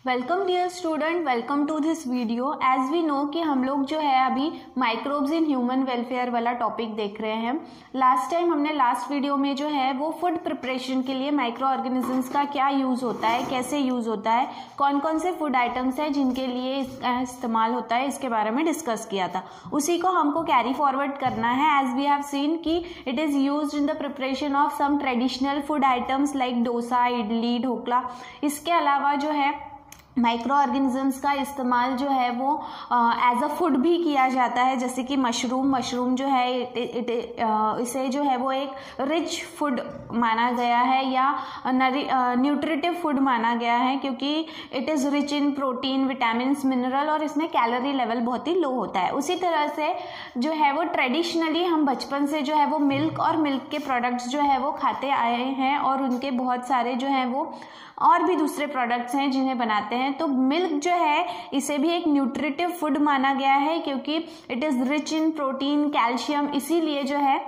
Welcome dear student, welcome to this video. As we know कि हम लोग जो है अभी माइक्रोब्स इन ह्यूमन वेलफेयर वाला टॉपिक देख रहे हैं। लास्ट टाइम हमने लास्ट वीडियो में जो है वो फूड प्रिपरेशन के लिए माइक्रो ऑर्गेनिजम्स का क्या यूज़ होता है, कैसे यूज़ होता है, कौन कौन से फूड आइटम्स हैं जिनके लिए इसका इस्तेमाल होता है, इसके बारे में डिस्कस किया था। उसी को हमको कैरी फॉरवर्ड करना है। एज वी हैव सीन कि it is used in the preparation of some traditional food items like dosa, idli, dhokla. इसके अलावा जो है माइक्रो ऑर्गेनिजम्स का इस्तेमाल जो है वो एज अ फूड भी किया जाता है, जैसे कि मशरूम जो है इसे जो है वो एक रिच फूड माना गया है या न्यूट्रिटिव फूड माना गया है, क्योंकि it is rich in protein, vitamins, mineral और इसमें कैलोरी लेवल बहुत ही लो होता है। उसी तरह से जो है वो ट्रेडिशनली हम बचपन से जो है वो मिल्क और मिल्क के प्रोडक्ट्स जो है वो खाते आए हैं और उनके बहुत सारे जो हैं वो और भी दूसरे प्रोडक्ट्स हैं जिन्हें बनाते हैं। तो मिल्क जो है इसे भी एक न्यूट्रिटिव फूड माना गया है क्योंकि it is rich in protein, calcium. इसीलिए जो है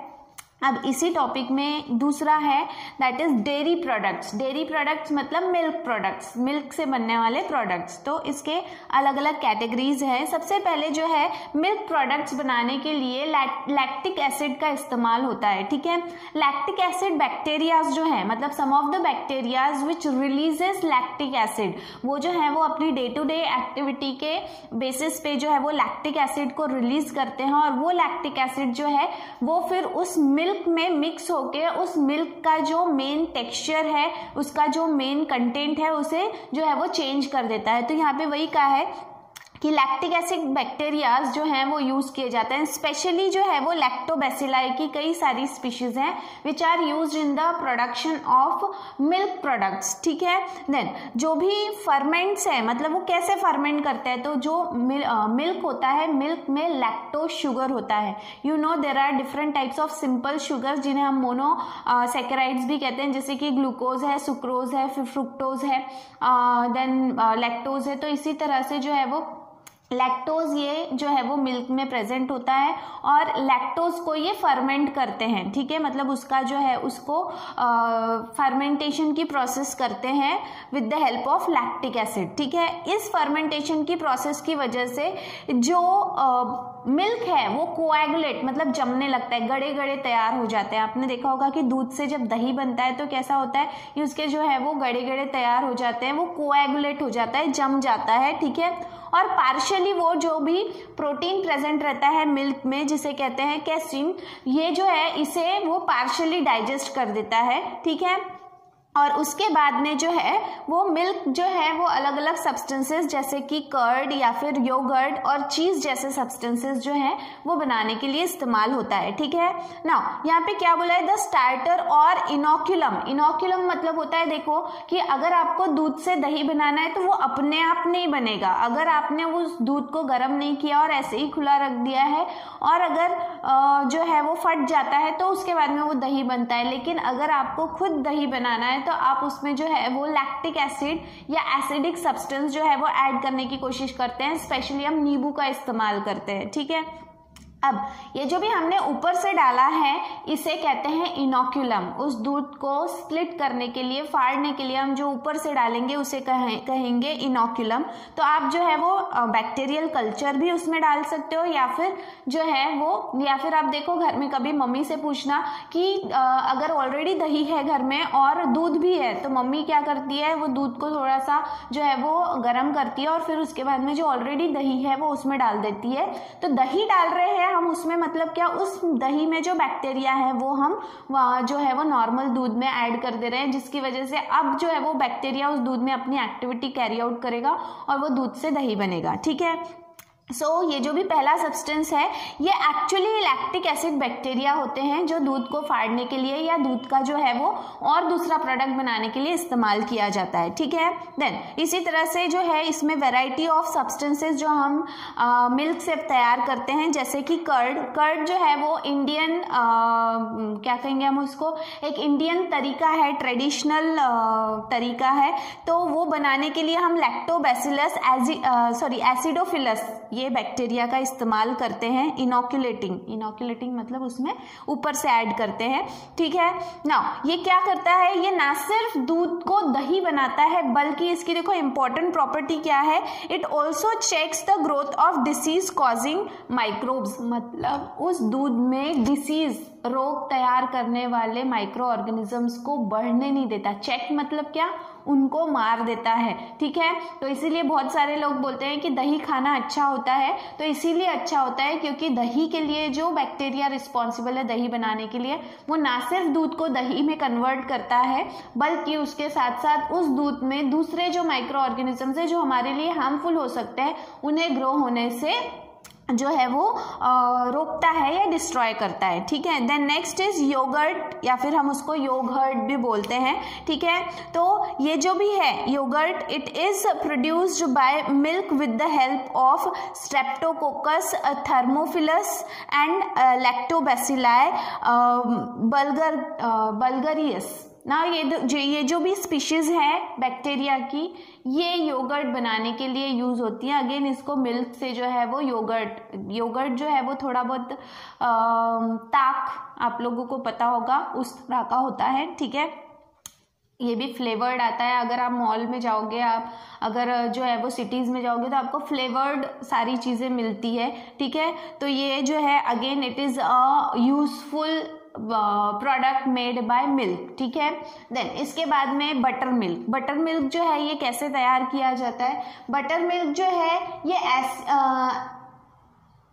अब इसी टॉपिक में दूसरा है that is dairy products. Dairy products मतलब मिल्क प्रोडक्ट्स, मिल्क से बनने वाले प्रोडक्ट्स। तो इसके अलग अलग कैटेगरीज हैं। सबसे पहले जो है मिल्क प्रोडक्ट्स बनाने के लिए लैक्टिक एसिड का इस्तेमाल होता है। ठीक है, लैक्टिक एसिड बैक्टीरियाज जो है, मतलब some of the bacterias which releases lactic acid, वो जो है वो अपनी डे टू डे एक्टिविटी के बेसिस पे जो है वो लैक्टिक एसिड को रिलीज करते हैं और वो लैक्टिक एसिड जो है वो फिर उस मिल्क में मिक्स होके उस मिल्क का जो मेन टेक्सचर है, उसका जो मेन कंटेंट है, उसे जो है वो चेंज कर देता है। तो यहाँ पे वही कहा है कि लैक्टिक एसिड बैक्टीरियाज जो हैं वो यूज किए जाते हैं। स्पेशली जो है वो लैक्टोबैसिलाई की कई सारी स्पीशीज हैं which are used in the production of milk products. ठीक है, देन जो भी फर्मेंट्स हैं, मतलब वो कैसे फर्मेंट करते हैं, तो जो मिल्क होता है, मिल्क में लैक्टोज शुगर होता है। You know there are different types of simple sugar जिन्हें हम मोनो सैकेराइड्स भी कहते हैं, जैसे कि ग्लूकोज है, सुक्रोज है, फिर फ्रुक्टोज है, देन लैक्टोज है। तो इसी तरह से जो है वो लैक्टोज ये जो है वो मिल्क में प्रेजेंट होता है और लैक्टोज को ये फर्मेंट करते हैं। ठीक है, मतलब उसका जो है उसको फर्मेंटेशन की प्रोसेस करते हैं with the help of lactic acid. ठीक है, इस फर्मेंटेशन की प्रोसेस की वजह से जो मिल्क है वो कोएगुलेट मतलब जमने लगता है, गड़े गड़े तैयार हो जाते हैं। आपने देखा होगा कि दूध से जब दही बनता है तो कैसा होता है कि उसके जो है वो गड़े गड़े तैयार हो जाते हैं, वो कोएगुलेट हो जाता है, जम जाता है। ठीक है, और पार्शियली वो जो भी प्रोटीन प्रेजेंट रहता है मिल्क में, जिसे कहते हैं कैसीन, ये जो है इसे वो पार्शियली डाइजेस्ट कर देता है। ठीक है, और उसके बाद में जो है वो मिल्क जो है वो अलग अलग सब्सटेंसेस जैसे कि कर्ड या फिर योगर्ट और चीज़ जैसे सब्सटेंसेस जो है वो बनाने के लिए इस्तेमाल होता है। ठीक है, नाउ यहाँ पे क्या बोला है, द स्टार्टर और इनोक्यूलम। इनोक्यूलम मतलब होता है, देखो कि अगर आपको दूध से दही बनाना है तो वो अपने आप नहीं बनेगा। अगर आपने उस दूध को गर्म नहीं किया और ऐसे ही खुला रख दिया है और अगर जो है वो फट जाता है तो उसके बाद में वो दही बनता है। लेकिन अगर आपको खुद दही बनाना है तो आप उसमें जो है वो लैक्टिक एसिड या एसिडिक सब्सटेंस जो है वो ऐड करने की कोशिश करते हैं। स्पेशली हम नींबू का इस्तेमाल करते हैं। ठीक है, अब ये जो भी हमने ऊपर से डाला है इसे कहते हैं इनोक्यूलम। उस दूध को स्प्लिट करने के लिए, फाड़ने के लिए हम जो ऊपर से डालेंगे उसे कहेंगे इनोक्यूलम। तो आप जो है वो बैक्टीरियल कल्चर भी उसमें डाल सकते हो या फिर जो है वो, या फिर आप देखो घर में कभी मम्मी से पूछना कि अगर ऑलरेडी दही है घर में और दूध भी है तो मम्मी क्या करती है, वो दूध को थोड़ा सा जो है वो गर्म करती है और फिर उसके बाद में जो ऑलरेडी दही है वो उसमें डाल देती है। तो दही डाल रहे हैं हम उसमें, मतलब क्या, उस दही में जो बैक्टीरिया है वो हम जो है वो नॉर्मल दूध में ऐड कर दे रहे हैं, जिसकी वजह से अब जो है वो बैक्टीरिया उस दूध में अपनी एक्टिविटी कैरी आउट करेगा और वो दूध से दही बनेगा। ठीक है, ये जो भी पहला सब्सटेंस है ये एक्चुअली लैक्टिक एसिड बैक्टीरिया होते हैं जो दूध को फाड़ने के लिए या दूध का जो है वो और दूसरा प्रोडक्ट बनाने के लिए इस्तेमाल किया जाता है। ठीक है, देन इसी तरह से जो है इसमें वैरायटी ऑफ सब्सटेंसेस जो हम मिल्क से तैयार करते हैं, जैसे कि कर्ड जो है वो इंडियन क्या कहेंगे हम उसको, एक इंडियन तरीका है, ट्रेडिशनल तरीका है। तो वो बनाने के लिए हम लैक्टोबैसिलस एसिडोफिलस ये बैक्टीरिया का इस्तेमाल करते हैं इनोकुलेटिंग मतलब उसमें ऊपर से ऐड करते हैं, ठीक है ना। ये क्या करता है, ये ना सिर्फ दूध को दही बनाता है बल्कि इसकी देखो इंपॉर्टेंट प्रॉपर्टी क्या है, it also checks the growth of disease causing microbes, मतलब उस दूध में डिसीज रोग तैयार करने वाले माइक्रो ऑर्गेनिजम्स को बढ़ने नहीं देता। चेक मतलब क्या, उनको मार देता है, ठीक है। तो इसीलिए बहुत सारे लोग बोलते हैं कि दही खाना अच्छा होता है, तो इसीलिए अच्छा होता है क्योंकि दही के लिए जो बैक्टीरिया रिस्पॉन्सिबल है दही बनाने के लिए, वो ना सिर्फ दूध को दही में कन्वर्ट करता है बल्कि उसके साथ साथ उस दूध में दूसरे जो माइक्रो ऑर्गेनिजम्स है जो हमारे लिए हार्मफुल हो सकते हैं उन्हें ग्रो होने से जो है वो रोकता है या डिस्ट्रॉय करता है, ठीक है। देन नेक्स्ट इज योगर्ट, या फिर हम उसको योगर्ट भी बोलते हैं, ठीक है। तो ये जो भी है yoghurt, it is produced by milk with the help of streptococcus thermophilus and lactobacilli bulgaricus ना। ये जो भी स्पीशीज है बैक्टीरिया की, ये योगर्ट बनाने के लिए यूज होती है। अगेन इसको मिल्क से जो है वो योगर्ट जो है वो थोड़ा बहुत ताक आप लोगों को पता होगा उस तरह का होता है, ठीक है। ये भी फ्लेवर्ड आता है। अगर आप मॉल में जाओगे, आप अगर जो है वो सिटीज़ में जाओगे तो आपको फ्लेवर्ड सारी चीज़ें मिलती है, ठीक है। तो ये जो है again it is a useful product made by milk, ठीक है। देन इसके बाद में बटर मिल्क जो है ये कैसे तैयार किया जाता है। बटर मिल्क जो है ये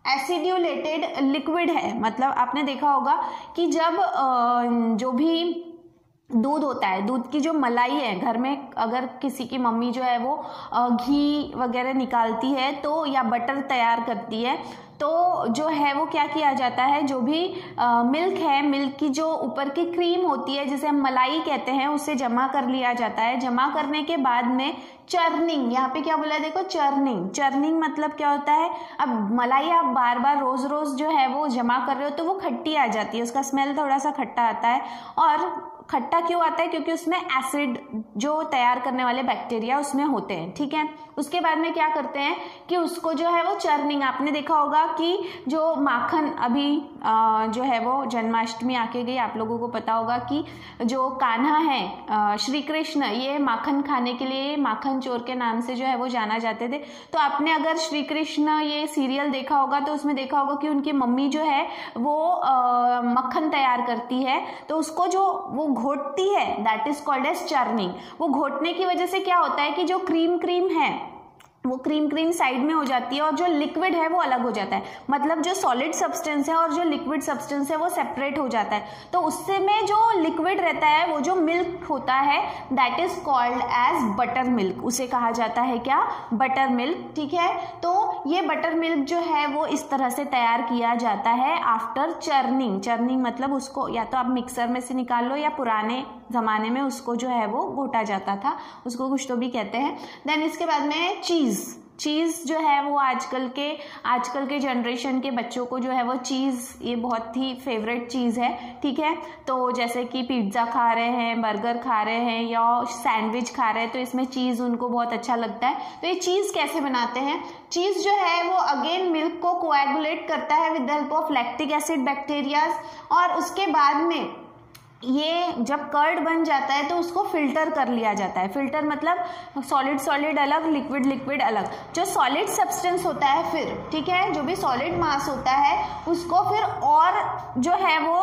एसिड्यूलेटेड लिक्विड है, मतलब आपने देखा होगा कि जब जो भी दूध होता है, दूध की जो मलाई है घर में, अगर किसी की मम्मी जो है वो घी वगैरह निकालती है तो या बटर तैयार करती है तो जो है वो क्या किया जाता है, जो भी मिल्क है, मिल्क की जो ऊपर की क्रीम होती है जिसे हम मलाई कहते हैं, उसे जमा कर लिया जाता है। जमा करने के बाद में चर्निंग, यहाँ पे क्या बोला है देखो, चर्निंग मतलब क्या होता है, अब मलाई आप बार बार रोज रोज जो है वो जमा कर रहे हो तो वो खट्टी आ जाती है, उसका स्मेल थोड़ा सा खट्टा आता है। और खट्टा क्यों आता है, क्योंकि उसमें एसिड जो तैयार करने वाले बैक्टीरिया उसमें होते हैं, ठीक है। उसके बाद में क्या करते हैं कि उसको जो है वो चर्निंग, आपने देखा होगा कि जो माखन अभी जो है वो जन्माष्टमी आके गई, आप लोगों को पता होगा कि जो कान्हा है श्री कृष्ण, ये माखन खाने के लिए माखन चोर के नाम से जो है वो जाना जाते थे। तो आपने अगर श्री कृष्ण ये सीरियल देखा होगा तो उसमें देखा होगा कि उनकी मम्मी जो है वो मक्खन तैयार करती है, तो उसको जो वो घोटती है that is called as churning. वो घोटने की वजह से क्या होता है कि जो क्रीम है वो क्रीम साइड में हो जाती है और जो लिक्विड है वो अलग हो जाता है, मतलब जो सॉलिड सब्सटेंस है और जो लिक्विड सब्सटेंस है वो सेपरेट हो जाता है। तो उससे में जो लिक्विड रहता है वो जो मिल्क होता है that is called as butter milk, उसे कहा जाता है क्या, बटर मिल्क, ठीक है। तो ये बटर मिल्क जो है वो इस तरह से तैयार किया जाता है आफ्टर चर्निंग मतलब उसको या तो आप मिक्सर में से निकाल लो या पुराने जमाने में उसको जो है वो घोटा जाता था, उसको कुछ तो भी कहते हैं। देन इसके बाद में चीज़ जो है वो आजकल के जनरेशन के बच्चों को जो है वो चीज़ ये बहुत ही फेवरेट चीज़ है, ठीक है। तो जैसे कि पिज्ज़ा खा रहे हैं, बर्गर खा रहे हैं या सैंडविच खा रहे हैं तो इसमें चीज़ उनको बहुत अच्छा लगता है। तो ये चीज़ कैसे बनाते हैं, चीज़ जो है वो अगेन मिल्क को कोएगुलेट करता है with the help of lactic acid bacterias, और उसके बाद में ये जब कर्ड बन जाता है तो उसको फिल्टर कर लिया जाता है। फिल्टर मतलब सॉलिड अलग, लिक्विड अलग। जो सॉलिड सब्सटेंस होता है फिर, ठीक है, जो भी सॉलिड मास होता है उसको फिर और जो है वो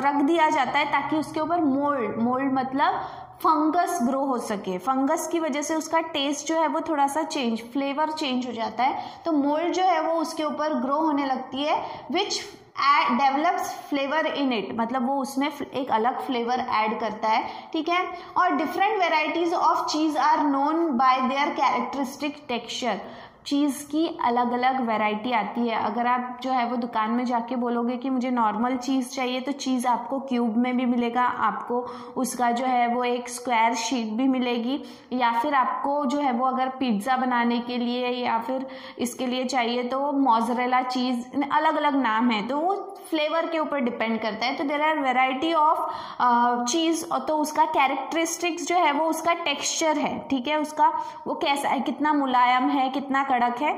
रख दिया जाता है ताकि उसके ऊपर मोल्ड मतलब फंगस ग्रो हो सके। फंगस की वजह से उसका टेस्ट जो है वो थोड़ा सा फ्लेवर चेंज हो जाता है, तो मोल्ड जो है वो उसके ऊपर ग्रो होने लगती है which develops flavour in it, मतलब वो उसमें एक अलग फ्लेवर ऐड करता है, ठीक है। और different varieties of cheese are known by their characteristic texture. Cheese की अलग अलग वैरायटी आती है। अगर आप जो है वो दुकान में जाके बोलोगे कि मुझे नॉर्मल चीज़ चाहिए तो चीज़ आपको क्यूब में भी मिलेगा, आपको उसका जो है वो एक स्क्वायर शीट भी मिलेगी, या फिर आपको जो है वो अगर पिज्ज़ा बनाने के लिए या फिर इसके लिए चाहिए तो मोज़रेला चीज़, अलग अलग नाम है, तो वो फ्लेवर के ऊपर डिपेंड करता है। तो देयर आर वेराइटी ऑफ चीज़, तो उसका कैरेक्टरिस्टिक्स जो है वो उसका टेक्सचर है, ठीक है, उसका वो कैसा है, कितना मुलायम है, कितना कड़क है,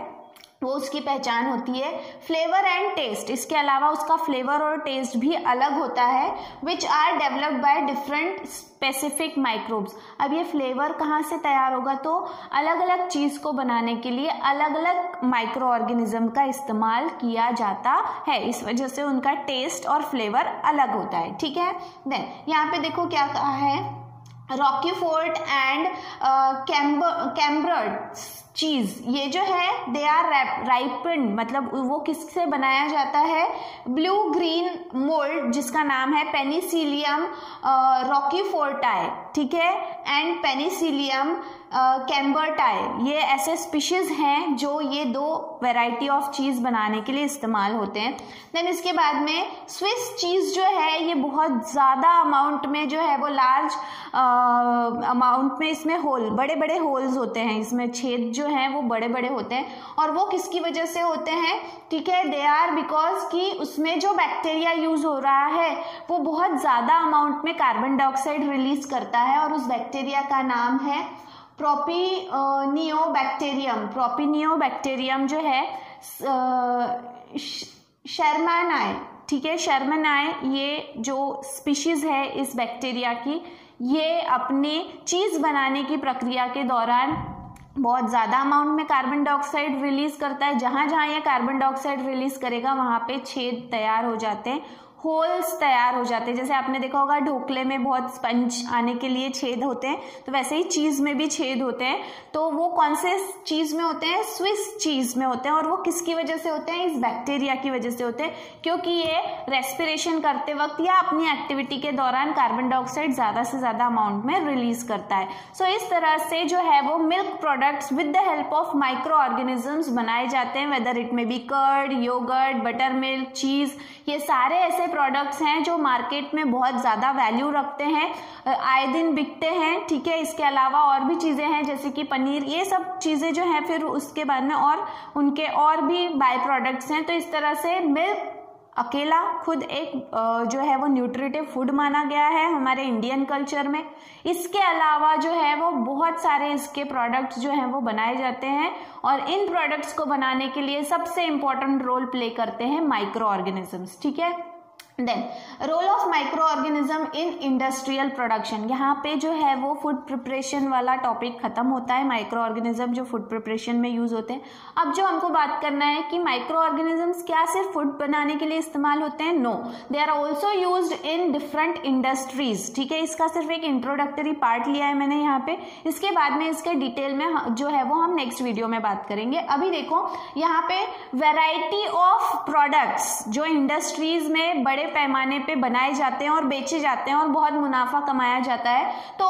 वो उसकी पहचान होती है। फ्लेवर एंड टेस्ट, इसके अलावा उसका फ्लेवर और टेस्ट भी अलग होता है, which are developed by different specific microbes. अब ये फ्लेवर कहाँ से तैयार होगा, तो अलग अलग चीज़ को बनाने के लिए अलग अलग माइक्रो ऑर्गेनिज्म का इस्तेमाल किया जाता है, इस वजह से उनका टेस्ट और फ्लेवर अलग होता है। ठीक है, देन यहाँ पे देखो क्या कहा है, रॉकीफोर्ट एंड कैम्बर्ड चीज, ये जो है दे आर राइपेंड, मतलब वो किससे बनाया जाता है, ब्लू ग्रीन मोल्ड जिसका नाम है पेनिसिलियम रॉकीफोर्टाई, ठीक है, एंड पेनिसिलियम कैम्बर्टाई, ये ऐसे स्पीशीज हैं जो ये दो वैरायटी ऑफ चीज बनाने के लिए इस्तेमाल होते हैं। देन इसके बाद में स्विस चीज जो है ये बहुत ज़्यादा अमाउंट में जो है वो लार्ज अमाउंट में इसमें होल, बड़े बड़े होल्स होते हैं, इसमें छेद जो हैं वो बड़े बड़े होते हैं, और वो किसकी वजह से होते हैं, ठीक है, दे आर बिकॉज कि उसमें जो बैक्टीरिया यूज हो रहा है वो बहुत ज़्यादा अमाउंट में कार्बन डाइऑक्साइड रिलीज करता है, और उस बैक्टीरिया का नाम है प्रोपिनियोबैक्टीरियम। प्रोपिनियोबैक्टीरियम जो है शर्मानाई, ठीक है, शर्मानाई, ये जो स्पीशीज है इस बैक्टीरिया की, ये अपने चीज बनाने की प्रक्रिया के दौरान बहुत ज़्यादा अमाउंट में कार्बन डाइऑक्साइड रिलीज करता है। जहाँ जहाँ ये कार्बन डाइऑक्साइड रिलीज करेगा वहाँ पे छेद तैयार हो जाते हैं, होल्स तैयार हो जाते हैं। जैसे आपने देखा होगा ढोकले में बहुत स्पंज आने के लिए छेद होते हैं, तो वैसे ही चीज़ में भी छेद होते हैं। तो वो कौन से चीज़ में होते हैं, स्विस चीज़ में होते हैं, और वो किसकी वजह से होते हैं, इस बैक्टीरिया की वजह से होते हैं, क्योंकि ये रेस्पिरेशन करते वक्त या अपनी एक्टिविटी के दौरान कार्बन डाइऑक्साइड ज़्यादा से ज़्यादा अमाउंट में रिलीज करता है। सो इस तरह से जो है वो milk products with the help of micro organisms बनाए जाते हैं, whether it may be curd, yoghurt, buttermilk, cheese, ये सारे ऐसे प्रोडक्ट्स हैं जो मार्केट में बहुत ज़्यादा वैल्यू रखते हैं, आए दिन बिकते हैं। ठीक है, इसके अलावा और भी चीज़ें हैं जैसे कि पनीर, ये सब चीज़ें जो हैं फिर उसके बाद में और उनके और भी बाय प्रोडक्ट्स हैं। तो इस तरह से मिल्क अकेला खुद एक जो है वो न्यूट्रिटिव फूड माना गया है हमारे इंडियन कल्चर में। इसके अलावा जो है वो बहुत सारे इसके प्रोडक्ट्स जो हैं वो बनाए जाते हैं, और इन प्रोडक्ट्स को बनाने के लिए सबसे इम्पोर्टेंट रोल प्ले करते हैं माइक्रो ऑर्गेनिजम्स। ठीक है, then role of micro organism in industrial production, यहाँ पे जो है वो फूड प्रिपरेशन वाला टॉपिक खत्म होता है। माइक्रो ऑर्गेनिज्म जो फूड प्रिपरेशन में यूज होते हैं। अब जो हमको बात करना है कि माइक्रो ऑर्गेनिजम्स क्या सिर्फ फूड बनाने के लिए इस्तेमाल होते हैं, no, they are also used in different industries. ठीक है, इसका सिर्फ एक इंट्रोडक्टरी पार्ट लिया है मैंने यहाँ पे, इसके बाद में इसके डिटेल में जो है वो हम नेक्स्ट वीडियो में बात करेंगे। अभी देखो यहाँ पे वेराइटी ऑफ प्रोडक्ट्स जो इंडस्ट्रीज में बड़े पैमाने पे बनाए जाते हैं और बेचे जाते हैं और बहुत मुनाफा कमाया जाता है। तो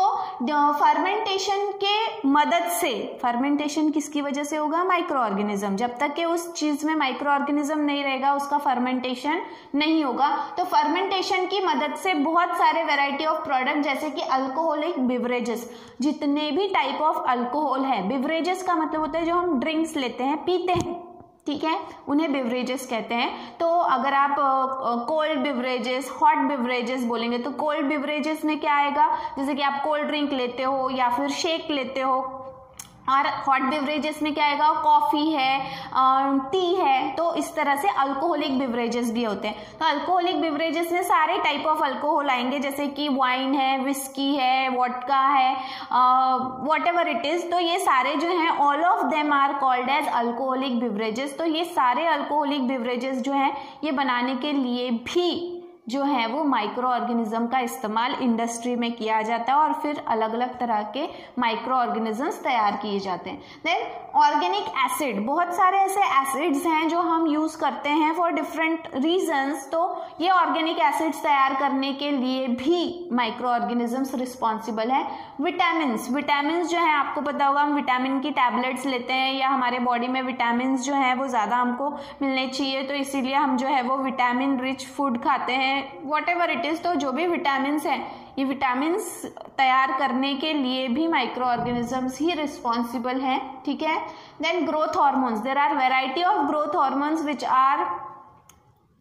फर्मेंटेशन के मदद से, फर्मेंटेशन किसकी वजह से होगा, माइक्रो ऑर्गेनिज्म, जब तक कि उस चीज में माइक्रो ऑर्गेनिज्म नहीं रहेगा उसका फर्मेंटेशन नहीं होगा। तो फर्मेंटेशन की मदद से बहुत सारे वैरायटी ऑफ प्रोडक्ट जैसे कि अल्कोहलिक बिवरेजेस, जितने भी टाइप ऑफ अल्कोहल है, बिवरेजेस का मतलब होता है जो हम ड्रिंक्स लेते हैं, पीते हैं, ठीक है, उन्हें बिवरेजेस कहते हैं। तो अगर आप कोल्ड बिवरेजेस, हॉट बिवरेजेस बोलेंगे तो कोल्ड बिवरेजेस में क्या आएगा, जैसे कि आप कोल्ड ड्रिंक लेते हो या फिर शेक लेते हो, और हॉट बिवरेजेस में क्या आएगा, कॉफ़ी है, टी है। तो इस तरह से अल्कोहलिक बिवरेजेस भी होते हैं। तो अल्कोहलिक बिवरेजेस में सारे टाइप ऑफ अल्कोहल आएंगे, जैसे कि वाइन है, विस्की है, वोडका है, वॉट एवर इट इज। तो ये सारे जो हैं all of them are called as alcoholic beverages. तो ये सारे अल्कोहलिक बिवरेजेस जो हैं ये बनाने के लिए भी जो है वो माइक्रो ऑर्गेनिज्म का इस्तेमाल इंडस्ट्री में किया जाता है, और फिर अलग अलग तरह के माइक्रो ऑर्गेनिजम्स तैयार किए जाते हैं। देन ऑर्गेनिक एसिड, बहुत सारे ऐसे एसिड्स हैं जो हम यूज करते हैं फॉर डिफरेंट रीजंस। तो ये ऑर्गेनिक एसिड्स तैयार करने के लिए भी माइक्रो ऑर्गेनिजम्स रिस्पॉन्सिबल है। विटामिन्स, विटामिन्स जो है आपको पता होगा, हम विटामिन की टैबलेट्स लेते हैं या हमारे बॉडी में विटामिन जो है वो ज़्यादा हमको मिलने चाहिए, तो इसीलिए हम जो है वो विटामिन रिच फूड खाते हैं, वॉट एवर इट इज। तो जो भी विटामिन्स हैं, ये विटामिन्स तैयार करने के लिए भी माइक्रो ऑर्गेनिजम्स ही रिस्पॉन्सिबल हैं। ठीक है, then growth hormones, there are variety of growth hormones which are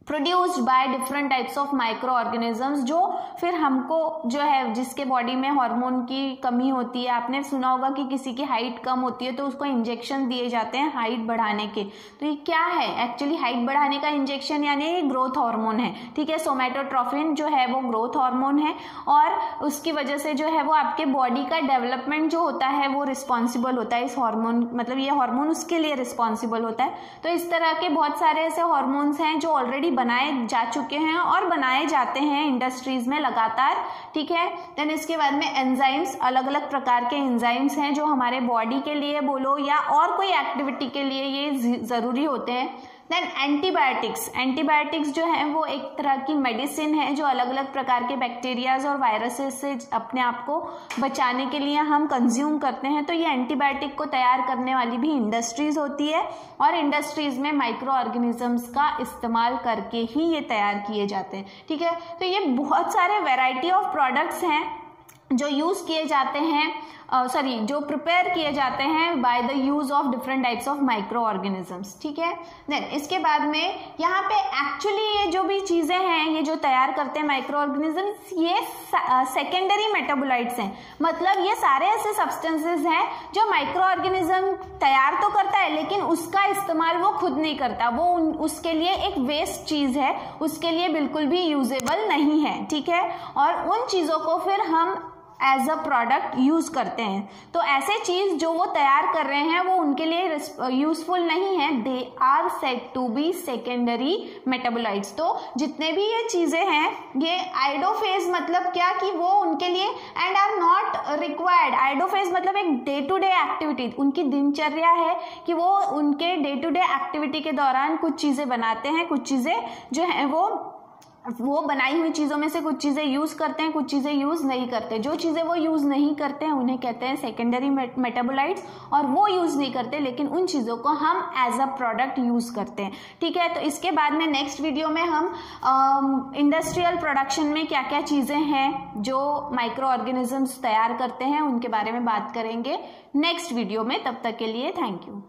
produced by different types of micro organisms, जो फिर हमको जो है जिसके बॉडी में हार्मोन की कमी होती है, आपने सुना होगा कि किसी की हाइट कम होती है तो उसको इंजेक्शन दिए जाते हैं हाइट बढ़ाने के। तो ये क्या है एक्चुअली, हाइट बढ़ाने का इंजेक्शन यानी ये ग्रोथ हार्मोन है, ठीक है। सोमैटोट्रोफिन जो है वो ग्रोथ हार्मोन है और उसकी वजह से जो है वो आपके बॉडी का डेवलपमेंट जो होता है वो रिस्पॉन्सिबल होता है इस हार्मोन, मतलब ये हार्मोन उसके लिए रिस्पॉन्सिबल होता है। तो इस तरह के बहुत सारे ऐसे हार्मोन्स हैं जो ऑलरेडी बनाए जा चुके हैं और बनाए जाते हैं इंडस्ट्रीज में लगातार, ठीक है। देन इसके बाद में एंजाइम्स, अलग अलग प्रकार के एंजाइम्स हैं जो हमारे बॉडी के लिए बोलो या और कोई एक्टिविटी के लिए ये जरूरी होते हैं। देन एंटीबायोटिक्स, एंटीबायोटिक्स जो है वो एक तरह की मेडिसिन है जो अलग अलग प्रकार के बैक्टीरियाज और वायरसेस से अपने आप को बचाने के लिए हम कंज्यूम करते हैं। तो ये एंटीबायोटिक को तैयार करने वाली भी इंडस्ट्रीज होती है और इंडस्ट्रीज में माइक्रो ऑर्गेनिजम्स का इस्तेमाल करके ही ये तैयार किए जाते हैं, ठीक है। तो ये बहुत सारे वेराइटी ऑफ प्रोडक्ट्स हैं जो यूज किए जाते हैं, जो प्रिपेयर किए जाते हैं by the use of different types of micro organisms, ठीक है। देन इसके बाद में यहाँ पे एक्चुअली ये जो भी चीजें हैं ये जो तैयार करते हैं माइक्रो ऑर्गेनिजम्स, ये सेकेंडरी मेटाबोलाइट्स हैं, मतलब ये सारे ऐसे सब्सटेंसेस हैं जो माइक्रो ऑर्गेनिज्म तैयार तो करता है लेकिन उसका इस्तेमाल वो खुद नहीं करता, वो उसके लिए एक वेस्ट चीज है, उसके लिए बिल्कुल भी यूजेबल नहीं है, ठीक है। और उन चीजों को फिर हम एज अ प्रोडक्ट यूज करते हैं। तो ऐसे चीज जो वो तैयार कर रहे हैं वो उनके लिए यूजफुल नहीं है, they are said to be secondary metabolites. तो जितने भी ये चीजें हैं ये आइडोफेज मतलब क्या कि वो उनके लिए एंड आर नॉट रिक्वायर्ड। आइडोफेज मतलब एक डे टू डे एक्टिविटी, उनकी दिनचर्या है कि वो उनके डे टू डे एक्टिविटी के दौरान कुछ चीजें बनाते हैं, कुछ चीजें जो है वो बनाई हुई चीजों में से कुछ चीजें यूज करते हैं, कुछ चीजें यूज नहीं करते। जो चीजें वो यूज नहीं करते हैं उन्हें कहते हैं सेकेंडरी मेटाबोलाइट्स, और वो यूज नहीं करते लेकिन उन चीजों को हम एज अ प्रोडक्ट यूज करते हैं, ठीक है। तो इसके बाद में नेक्स्ट वीडियो में हम इंडस्ट्रियल प्रोडक्शन में क्या क्या चीजें हैं जो माइक्रो ऑर्गेनिजम्स तैयार करते हैं उनके बारे में बात करेंगे नेक्स्ट वीडियो में। तब तक के लिए थैंक यू।